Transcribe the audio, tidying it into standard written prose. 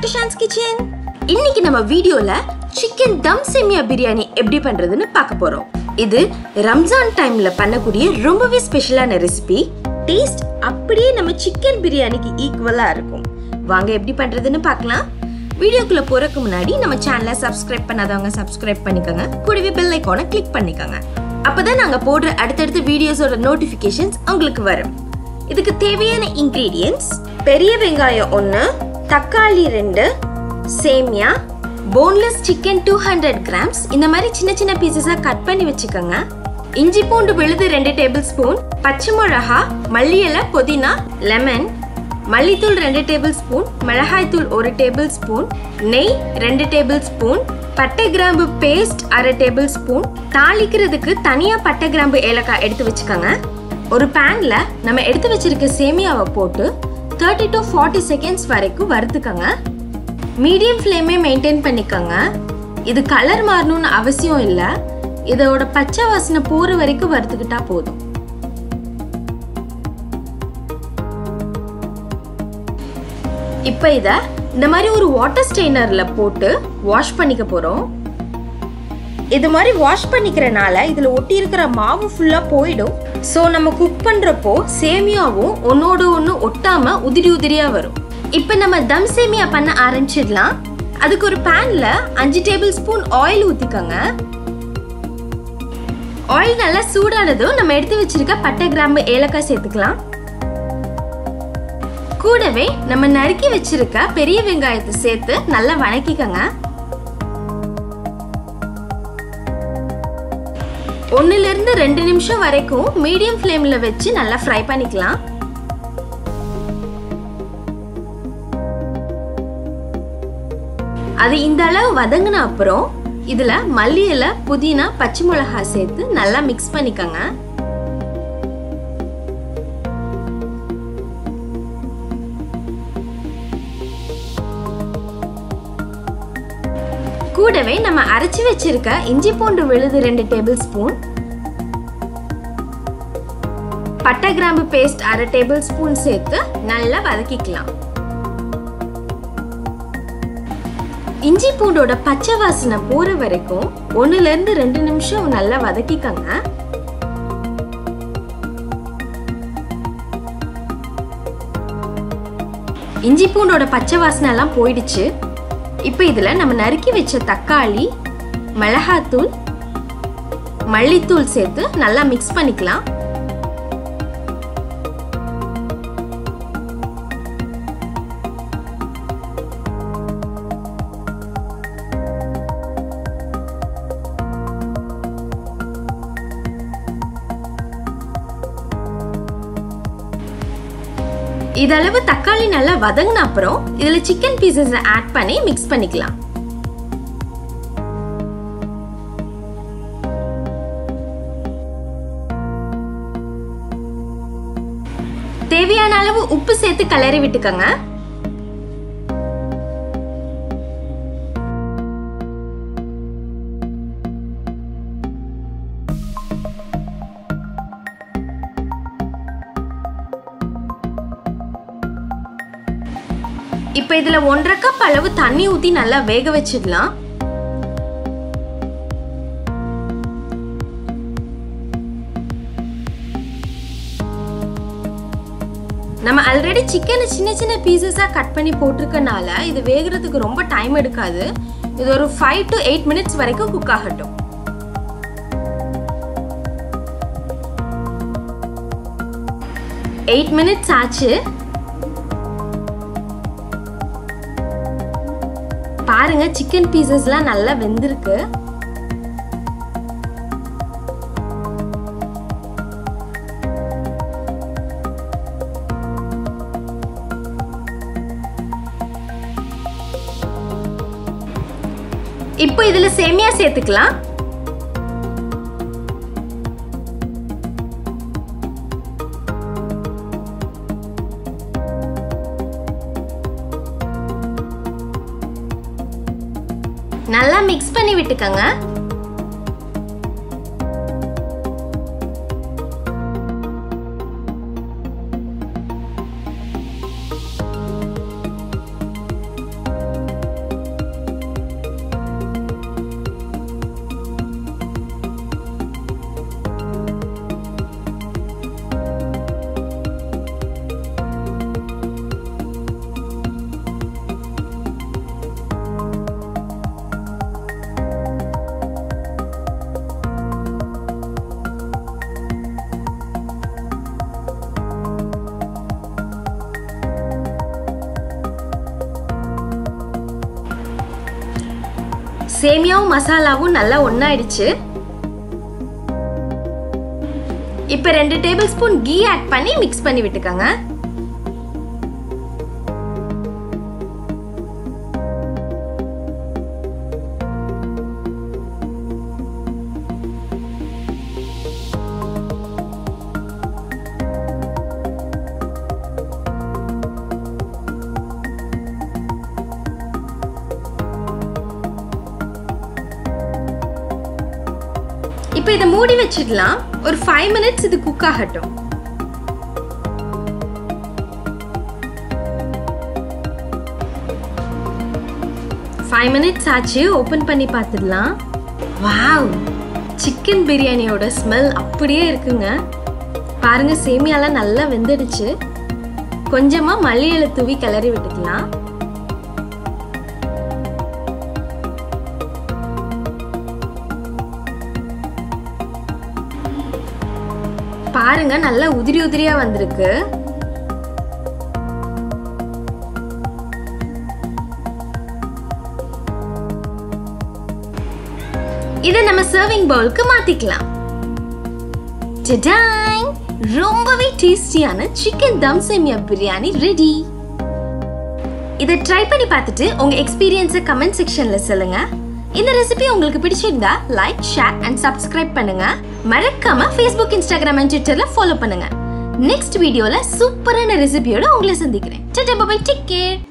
to Shanzz kitchen. இன்னைக்கு நம்ம வீடியோல சிக்கன் தம் செமியா பிரியாணி எப்படி பண்றதுன்னு பார்க்க போறோம். இது ரம்ஜான் டைம்ல பண்ணக்கூடிய ரொம்பவே ஸ்பெஷலான ரெசிபி. டேஸ்ட் அப்படியே நம்ம சிக்கன் பிரியாணிக்கு ஈக்குவலா இருக்கும். வாங்க எப்படி பண்றதுன்னு பார்க்கலாம். வீடியோக்குள்ள போறதுக்கு முன்னாடி நம்ம சேனலை சப்ஸ்கிரைப் பண்ணாதவங்க சப்ஸ்கிரைப் பண்ணிக்கோங்க. கூடவே பெல் ஐகானை கிளிக் பண்ணிக்கோங்க. அப்பதான் நாங்க போடுற அடுத்தடுத்த வீடியோஸோட நோட்டிபிகேஷன்ஸ் உங்களுக்கு வரும். இதுக்கு தேவையான இன்கிரிடியன்ட்ஸ் பெரிய வெங்காயம் 1, தக்காளி 2, சேமியா, போன்லெஸ் சிக்கன் 200 grams இந்த மாதிரி சின்ன சின்ன பீசஸா கட் பண்ணி வச்சுக்கோங்க. இஞ்சி பூண்டு விழுது 2 டேபிள் ஸ்பூன், பச்சை மிளகா, மல்லி இலை, புதினா, லெமன், மல்லித்தூள் 2 டேபிள் ஸ்பூன், மிளகாய் தூள் 1 டேபிள் ஸ்பூன், நெய் 2 டேபிள் ஸ்பூன், பட்டை கிராம்பு பேஸ்ட் 1/2 டேபிள் ஸ்பூன். தாளிக்கிறதுக்கு தனியா பட்டை கிராம்பு ஏலக்காய் எடுத்து வச்சுக்கோங்க. ஒரு பேன்ல நம்ம எடுத்து வச்சிருக்க சேமியாவை போட்டு 30 to 40 seconds வரைக்கும் வறுத்துக்கங்க. மீடியம் ஃப்ளேமே மெயின்டைன் பண்ணிக்கோங்க. இது கலர் மாறணும்னு அவசியம் இல்லை. இதோட பச்சை வாசனை போற வரைக்கும் வறுத்துக்கிட்டா போதும். இப்போ இதை இந்த மாதிரி ஒரு வாட்டர் ஸ்ட்ரெயினர்ல போட்டு வாஷ் பண்ணிக்க போறோம். இது மாதிரி வாஷ் பண்ணிக்கிறனால இதுல ஒட்டி இருக்கிற மாவு ஃபுல்லா போயிடும். ஸோ நம்ம குக் பண்றப்போ சேமியாவும் ஒன்னோட ஒன்று ஒட்டாம உதிரி உதிரியா வரும். இப்போ நம்ம தம் சேமியா பண்ண ஆரம்பிச்சிடலாம். அதுக்கு ஒரு பேன்ல 5 டேபிள் ஸ்பூன் ஆயில் ஊத்திக்கோங்க. ஆயில் நல்லா சூடானதும் நம்ம எடுத்து வச்சிருக்க பட்டை கிராம்பு ஏலக்காய் சேர்த்துக்கலாம். கூடவே நம்ம நறுக்கி வச்சிருக்க பெரிய வெங்காயத்தை சேர்த்து நல்லா வணக்கிக்கோங்க. 1 ல இருந்து 2 நிமிஷம் வரைக்கும் மீடியம் ஃப்ளேம்ல வச்சு நல்லா ஃப்ரை பண்ணிக்கலாம். அது இந்த அளவு வதங்கின அப்புறம் இதுல மல்லி இலை, புதினா, பச்சை மிளகாய் சேர்த்து நல்லா மிக்ஸ் பண்ணிக்கோங்க. கூடவே நம்ம அரைச்சி வச்சிருக்க இஞ்சி பூண்டு விழுது 2 டேபிள் ஸ்பூன், பட்டை கிராம்பு பேஸ்ட் 1/2 டேபிள் ஸ்பூன் சேர்த்து நல்லா வதக்கிக்கலாம். இஞ்சி பூண்டோட பச்சை வாசனை போற வரைக்கும் 1 ல இருந்து 2 நிமிஷம் நல்லா வதக்கிக்கங்க. இஞ்சி பூண்டோட பச்சை வாசனை எல்லாம் போயிடுச்சு. இப்போ இதுல நம்ம நறுக்கி வச்ச தக்காளி, மிளகாத்தூள், மல்லித்தூள் சேர்த்து நல்லா மிக்ஸ் பண்ணிக்கலாம். இதளவு தக்காளி நல்லா வதங்கின அப்புறம் இதுல சிக்கன் பீசஸ் ஆட் பண்ணி மிக்ஸ் பண்ணிக்கலாம். தேவையான அளவு உப்பு சேர்த்து கலரி விட்டுக்கங்க. இப்போ இதுல 1/2 கப் அளவு தண்ணி ஊத்தி நல்லா வேக வச்சிடலாம். நம்ம ஆல்ரெடி சிக்கனை சின்ன சின்ன பீசஸா கட் பண்ணி போட்டிருக்கனால இது வேகிறதுக்கு ரொம்ப டைம் எடுக்காது. இது ஒரு 5 to 8 minutes வரைக்கும் குக் ஆகட்டும். எயிட் மினிட்ஸ் ஆச்சு. பாருங்க, சிக்கன் பீசஸ்லாம் நல்லா வெந்திருக்கு. இப்போ இதுல சேமியா சேர்த்துக்கலாம். நல்லா மிக்ஸ் பண்ணி விட்டுக்கங்க. சேமியாவும் மசாலாவும் நல்லா ஒண்ணாயிடுச்சு. இப்போ 2 டேபிள் ஸ்பூன் கீ ஆட் பண்ணி மிக்ஸ் பண்ணி விட்டுக்கங்க. இப்போ இத மூடி வச்சிடலாம். ஒரு 5 minutes இது குக் ஆகட்டும். Five minutes ஆச்சு. ஓபன் பண்ணி பார்த்துடலாம். வாவ், சிக்கன் பிரியாணியோட ஸ்மெல் அப்படியே இருக்குங்க. பாருங்க, சேமியாலாம் நல்லா வெந்துடுச்சு. கொஞ்சமா மல்லி இலை தூவி கிளறி விட்டுக்கலாம். பாருங்க, நல்லா உதிரி உதிரியா வந்திருக்கு. இதை நம்ம சர்விங் பவுலுக்கு மாத்திக்கலாம். டடாய், ரொம்பவே டேஸ்டியான சிக்கன் தம் சேமியா பிரியாணி ரெடி. இதை ட்ரை பண்ணி பார்த்துட்டு உங்க எக்ஸ்பீரியன்ஸை கமெண்ட் செக்ஷன்ல சொல்லுங்க. இந்த ரெசிபி உங்களுக்கு பிடிச்சிருந்தா லைக், ஷேர் அண்ட் சப்ஸ்கிரைப் பண்ணுங்க. மறக்காம Facebook, Instagram and Twitterல ஃபாலோ பண்ணுங்க. நெக்ஸ்ட் வீடியோல சூப்பரான ரெசிபியோட உங்களை சந்திக்கிறேன். டடா, பை பை, டேக் கேர்.